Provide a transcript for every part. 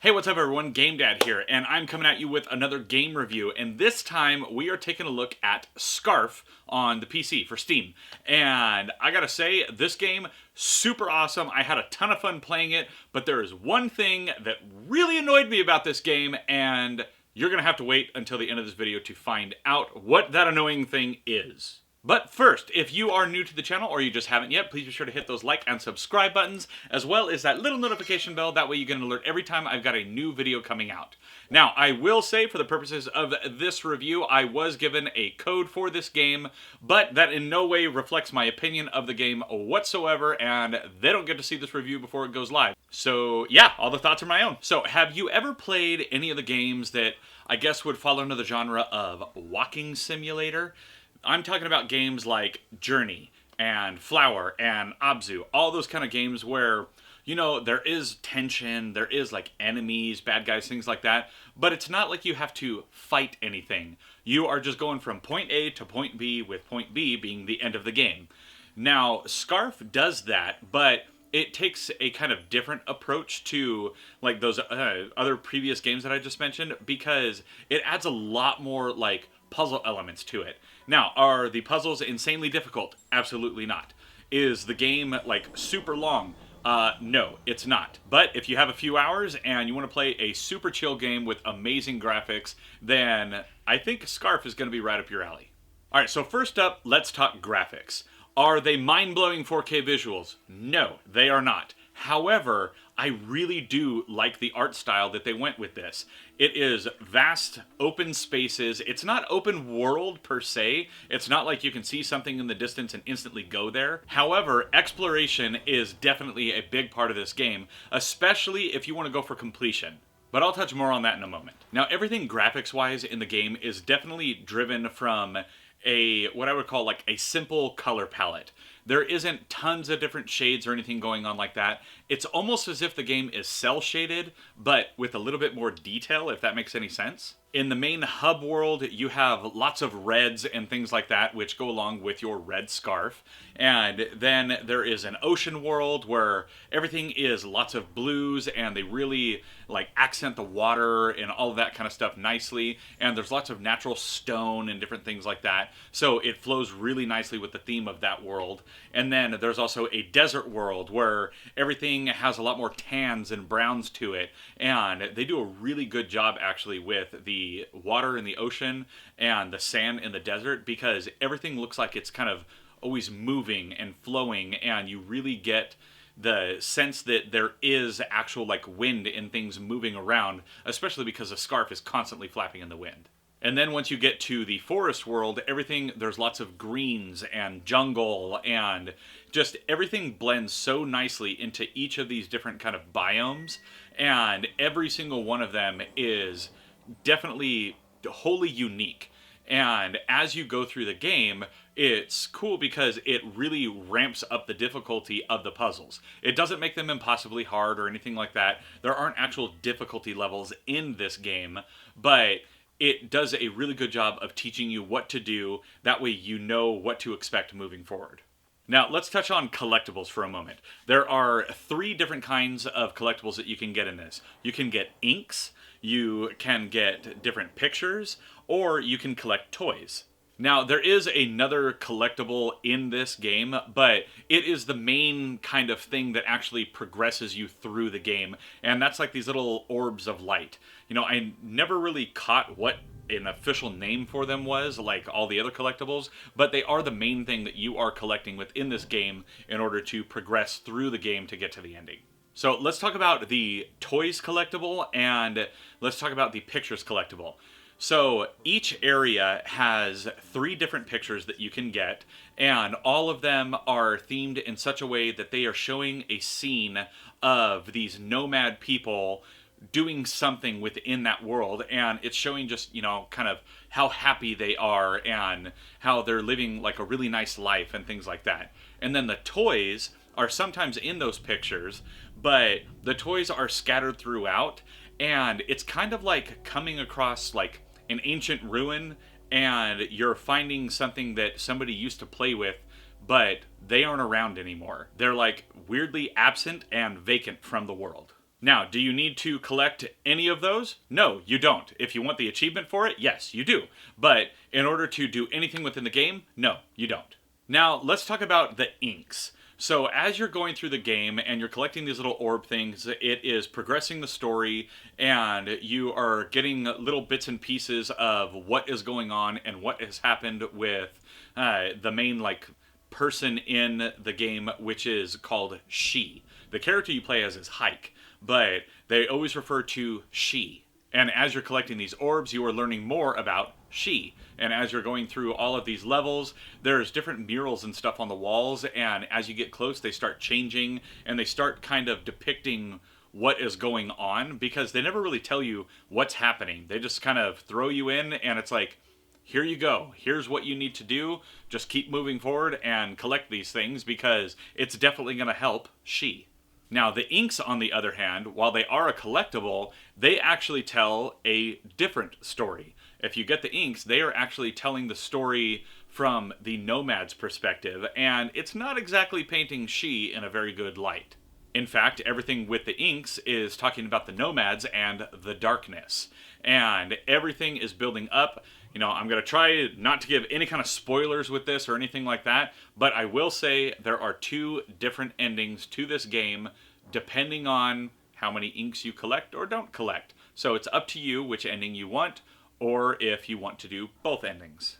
Hey, what's up everyone? GameDad here, and I'm coming at you with another game review, and this time we are taking a look at Scarf on the PC for Steam. And I gotta say, this game, super awesome. I had a ton of fun playing it, but there is one thing that really annoyed me about this game, and you're gonna have to wait until the end of this video to find out what that annoying thing is. But first, if you are new to the channel or you just haven't yet, please be sure to hit those like and subscribe buttons, as well as that little notification bell. That way you get an alert every time I've got a new video coming out. Now, I will say, for the purposes of this review, I was given a code for this game, but that in no way reflects my opinion of the game whatsoever, and they don't get to see this review before it goes live. So yeah, all the thoughts are my own. So have you ever played any of the games that I guess would fall under the genre of walking simulator? I'm talking about games like Journey and Flower and Abzu, all those kind of games where, you know, there is tension, there is like enemies, bad guys, things like that, but it's not like you have to fight anything. You are just going from point A to point B, with point B being the end of the game. Now, Scarf does that, but it takes a kind of different approach to like those other previous games that I just mentioned, because it adds a lot more like puzzle elements to it. Now, are the puzzles insanely difficult? Absolutely not. Is the game like super long? No, it's not. But if you have a few hours and you want to play a super chill game with amazing graphics, then I think Scarf is going to be right up your alley. Alright, so first up, let's talk graphics. Are they mind-blowing 4K visuals? No, they are not. However, I really do like the art style that they went with this. It is vast, open spaces. It's not open world per se. It's not like you can see something in the distance and instantly go there. However, exploration is definitely a big part of this game, especially if you want to go for completion. But I'll touch more on that in a moment. Now, everything graphics-wise in the game is definitely driven from what I would call like a simple color palette. There isn't tons of different shades or anything going on like that. It's almost as if the game is cel shaded, but with a little bit more detail, if that makes any sense. In the main hub world, you have lots of reds and things like that, which go along with your red scarf. And then there is an ocean world where everything is lots of blues, and they really like accent the water and all of that kind of stuff nicely. And there's lots of natural stone and different things like that. So it flows really nicely with the theme of that world. And then there's also a desert world where everything has a lot more tans and browns to it. And they do a really good job actually with the water in the ocean and the sand in the desert, because everything looks like it's kind of always moving and flowing, and you really get the sense that there is actual like wind and things moving around, especially because the scarf is constantly flapping in the wind. And then once you get to the forest world, there's lots of greens and jungle, and just everything blends so nicely into each of these different kind of biomes, and every single one of them is definitely wholly unique. And as you go through the game, it's cool because it really ramps up the difficulty of the puzzles. It doesn't make them impossibly hard or anything like that. There aren't actual difficulty levels in this game, but it does a really good job of teaching you what to do. That way you know what to expect moving forward. Now, let's touch on collectibles for a moment. There are 3 different kinds of collectibles that you can get in this. You can get inks, you can get different pictures, or you can collect toys. Now, there is another collectible in this game, but it is the main kind of thing that actually progresses you through the game, and that's like these little orbs of light. You know, I never really caught what an official name for them was, like all the other collectibles, but they are the main thing that you are collecting within this game in order to progress through the game to get to the ending. So let's talk about the toys collectible, and let's talk about the pictures collectible. So each area has 3 different pictures that you can get, and all of them are themed in such a way that they are showing a scene of these nomad people doing something within that world, and it's showing just, you know, kind of how happy they are and how they're living like a really nice life and things like that. And then the toys are sometimes in those pictures, but the toys are scattered throughout, and it's kind of like coming across like an ancient ruin, and you're finding something that somebody used to play with, but they aren't around anymore. They're like weirdly absent and vacant from the world. Now, do you need to collect any of those? No, you don't. If you want the achievement for it, yes, you do. But in order to do anything within the game, no, you don't. Now, let's talk about the inks. So as you're going through the game and you're collecting these little orb things, it is progressing the story, and you are getting little bits and pieces of what is going on and what has happened with the main person in the game, which is called She. The character you play as is Hike, but they always refer to She. And as you're collecting these orbs, you are learning more about She. And as you're going through all of these levels, there's different murals and stuff on the walls, and as you get close, they start changing, and they start kind of depicting what is going on, because they never really tell you what's happening. They just kind of throw you in, and it's like, here you go. Here's what you need to do. Just keep moving forward and collect these things, because it's definitely going to help She. Now, the inks, on the other hand, while they are a collectible, they actually tell a different story. If you get the inks, they are actually telling the story from the nomad's perspective, and it's not exactly painting She in a very good light. In fact, everything with the inks is talking about the nomads and the darkness. And everything is building up. You know, I'm going to try not to give any kind of spoilers with this or anything like that, but I will say there are 2 different endings to this game depending on how many inks you collect or don't collect. So it's up to you which ending you want, or if you want to do both endings.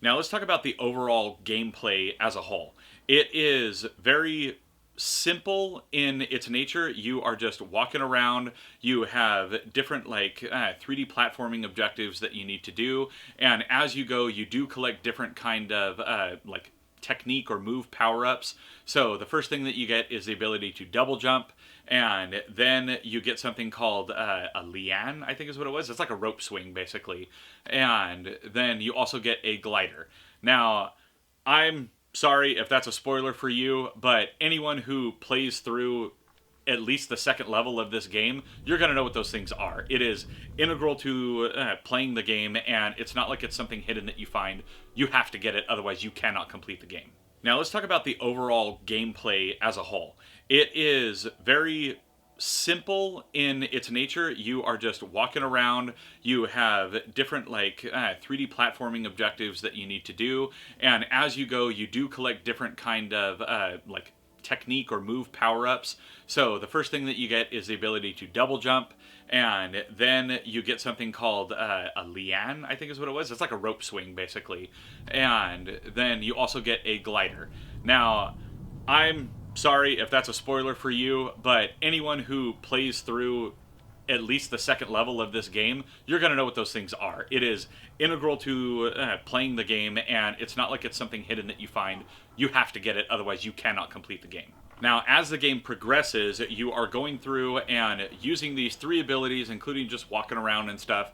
Now let's talk about the overall gameplay as a whole. It is very simple in its nature. You are just walking around. You have different 3D platforming objectives that you need to do, and as you go, you do collect different kind of technique or move power-ups. So the first thing that you get is the ability to double jump, and then you get something called a liane, I think is what it was. It's like a rope swing, basically. And then you also get a glider. Now, I'm sorry if that's a spoiler for you, but anyone who plays through at least the second level of this game, you're going to know what those things are. It is integral to playing the game, and it's not like it's something hidden that you find. You have to get it, otherwise you cannot complete the game. Now let's talk about the overall gameplay as a whole. It is very simple in its nature. You are just walking around. You have different 3D platforming objectives that you need to do, and as you go, you do collect different kind of technique or move power-ups. So the first thing that you get is the ability to double jump, and then you get something called a liane, I think is what it was. It's like a rope swing, basically. And then you also get a glider. Now, I'm sorry if that's a spoiler for you, but anyone who plays through at least the second level of this game, you're going to know what those things are. It is integral to playing the game, and it's not like it's something hidden that you find. You have to get it, otherwise you cannot complete the game. Now, as the game progresses, you are going through and using these 3 abilities, including just walking around and stuff,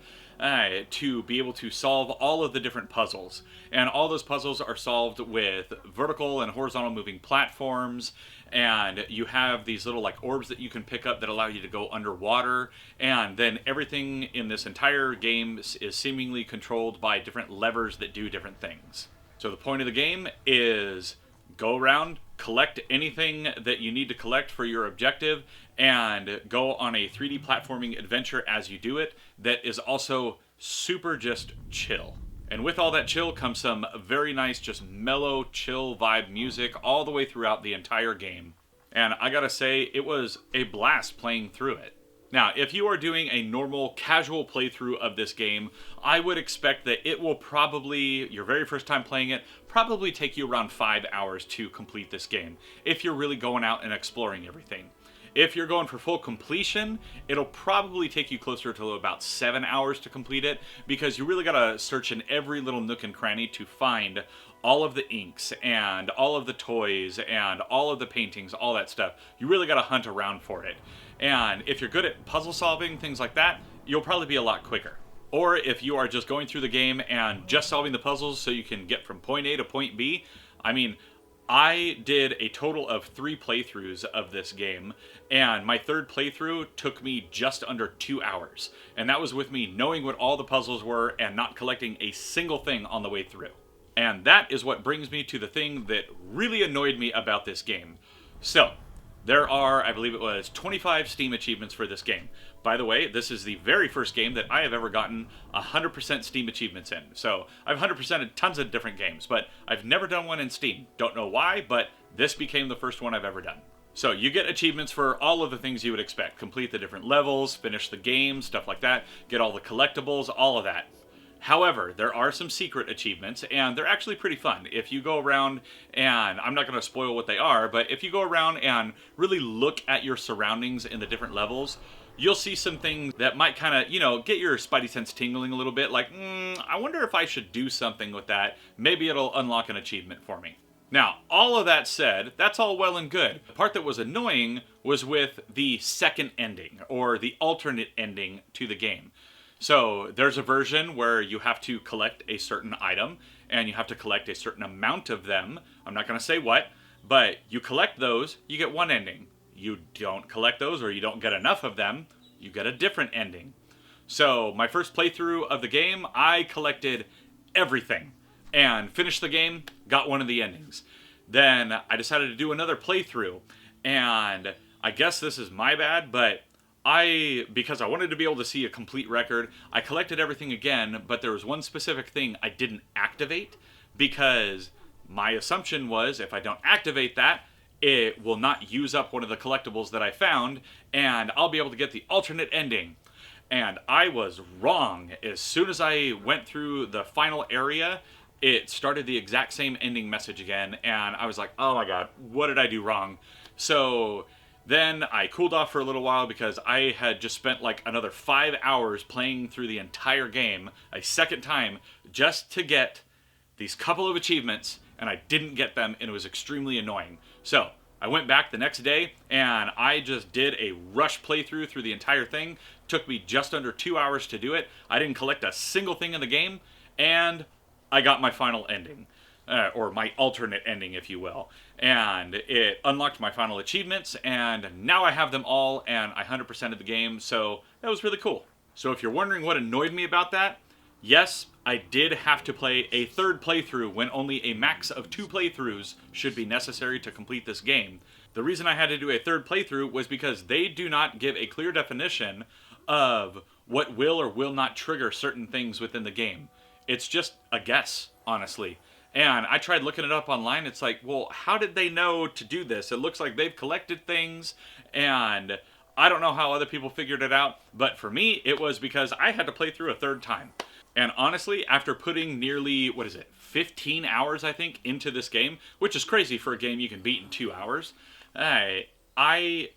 to be able to solve all of the different puzzles. And all those puzzles are solved with vertical and horizontal moving platforms, and you have these little orbs that you can pick up that allow you to go underwater, and then everything in this entire game is seemingly controlled by different levers that do different things. So the point of the game is go around, collect anything that you need to collect for your objective, and go on a 3D platforming adventure as you do it that is also super just chill. And with all that chill comes some very nice, just mellow, chill vibe music all the way throughout the entire game. And I gotta say, it was a blast playing through it. Now, if you are doing a normal, casual playthrough of this game, I would expect that it will probably, your very first time playing it, probably take you around 5 hours to complete this game, if you're really going out and exploring everything. If you're going for full completion, it'll probably take you closer to about 7 hours to complete it, because you really gotta search in every little nook and cranny to find all of the inks and all of the toys and all of the paintings, all that stuff. You really gotta hunt around for it. And if you're good at puzzle solving, things like that, you'll probably be a lot quicker. Or if you are just going through the game and just solving the puzzles so you can get from point A to point B, I did a total of 3 playthroughs of this game, and my 3rd playthrough took me just under 2 hours. And that was with me knowing what all the puzzles were and not collecting a single thing on the way through. And that is what brings me to the thing that really annoyed me about this game. So, There are, I believe it was, 25 Steam achievements for this game. By the way, this is the very first game that I have ever gotten 100% Steam achievements in. So I've 100%ed tons of different games, but I've never done one in Steam. Don't know why, but this became the first one I've ever done. So you get achievements for all of the things you would expect. Complete the different levels, finish the game, stuff like that, get all the collectibles, all of that. However, there are some secret achievements, and they're actually pretty fun. If you go around, and I'm not going to spoil what they are, but if you go around and really look at your surroundings in the different levels, you'll see some things that might kind of, get your spidey sense tingling a little bit, like, I wonder if I should do something with that. Maybe it'll unlock an achievement for me. Now, all of that said, that's all well and good. The part that was annoying was with the second ending, or the alternate ending to the game. So there's a version where you have to collect a certain item, and you have to collect a certain amount of them. I'm not going to say what, but you collect those, you get one ending. You don't collect those, or you don't get enough of them, you get a different ending. So my first playthrough of the game, I collected everything, and finished the game, got one of the endings. Then I decided to do another playthrough, and I guess this is my bad, but because I wanted to be able to see a complete record, I collected everything again, but there was one specific thing I didn't activate, because my assumption was if I don't activate that, it will not use up one of the collectibles that I found, and I'll be able to get the alternate ending. And I was wrong. As soon as I went through the final area, it started the exact same ending message again, and I was like, oh my god, what did I do wrong? So then I cooled off for a little while because I had just spent like another 5 hours playing through the entire game a second time just to get these couple of achievements, and I didn't get them, and it was extremely annoying. So I went back the next day, and I just did a rush playthrough through the entire thing. Took me just under 2 hours to do it. I didn't collect a single thing in the game, and I got my final ending. Or my alternate ending, if you will. And it unlocked my final achievements, and now I have them all, and I 100%ed the game, so that was really cool. So if you're wondering what annoyed me about that, yes, I did have to play a third playthrough when only a max of 2 playthroughs should be necessary to complete this game. The reason I had to do a third playthrough was because they do not give a clear definition of what will or will not trigger certain things within the game. It's just a guess, honestly. And I tried looking it up online. It's like, well, how did they know to do this? It looks like they've collected things, and I don't know how other people figured it out. But for me, it was because I had to play through a third time. And honestly, after putting nearly, 15 hours, I think, into this game, which is crazy for a game you can beat in 2 hours, I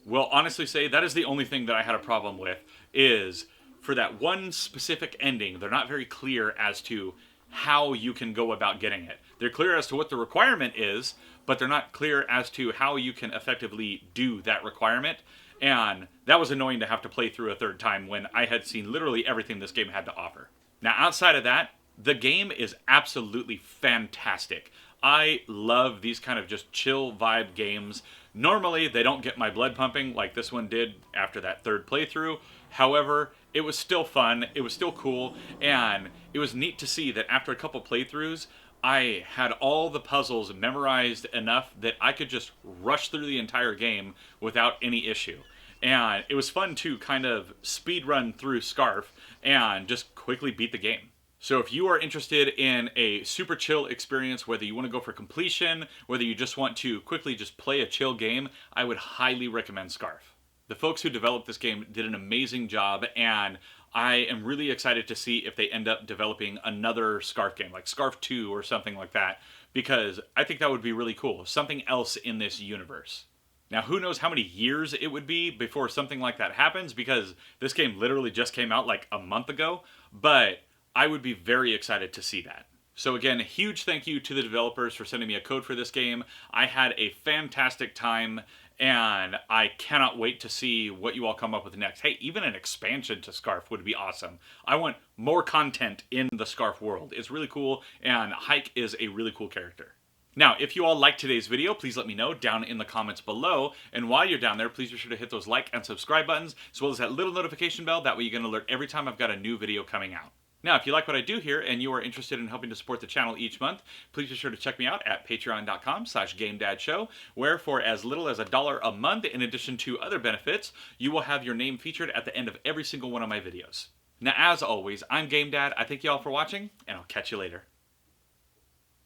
will honestly say that is the only thing that I had a problem with, is for that one specific ending, they're not very clear as to how you can go about getting it. They're clear as to what the requirement is, but they're not clear as to how you can effectively do that requirement. And that was annoying to have to play through a third time when I had seen literally everything this game had to offer. Now, outside of that, the game is absolutely fantastic. I love these kind of just chill vibe games. Normally, they don't get my blood pumping like this one did after that third playthrough. However, it was still fun, it was still cool, and it was neat to see that after a couple playthroughs, I had all the puzzles memorized enough that I could just rush through the entire game without any issue. And it was fun to kind of speed run through Scarf and just quickly beat the game. So if you are interested in a super chill experience, whether you want to go for completion, whether you just want to quickly just play a chill game, I would highly recommend Scarf. The folks who developed this game did an amazing job, and I am really excited to see if they end up developing another Scarf game, like Scarf 2 or something like that, because I think that would be really cool. Something else in this universe. Now, who knows how many years it would be before something like that happens, because this game literally just came out like a month ago, but I would be very excited to see that. So again, a huge thank you to the developers for sending me a code for this game. I had a fantastic time, and I cannot wait to see what you all come up with next. Hey, even an expansion to Scarf would be awesome. I want more content in the Scarf world. It's really cool, and Hike is a really cool character. Now, if you all liked today's video, please let me know down in the comments below. And while you're down there, please be sure to hit those like and subscribe buttons, as well as that little notification bell. That way you get an alert every time I've got a new video coming out. Now, if you like what I do here and you are interested in helping to support the channel each month, please be sure to check me out at patreon.com/GameDadShow, where for as little as $1 a month, in addition to other benefits, you will have your name featured at the end of every single one of my videos. Now, as always, I'm GameDad. I thank you all for watching, and I'll catch you later.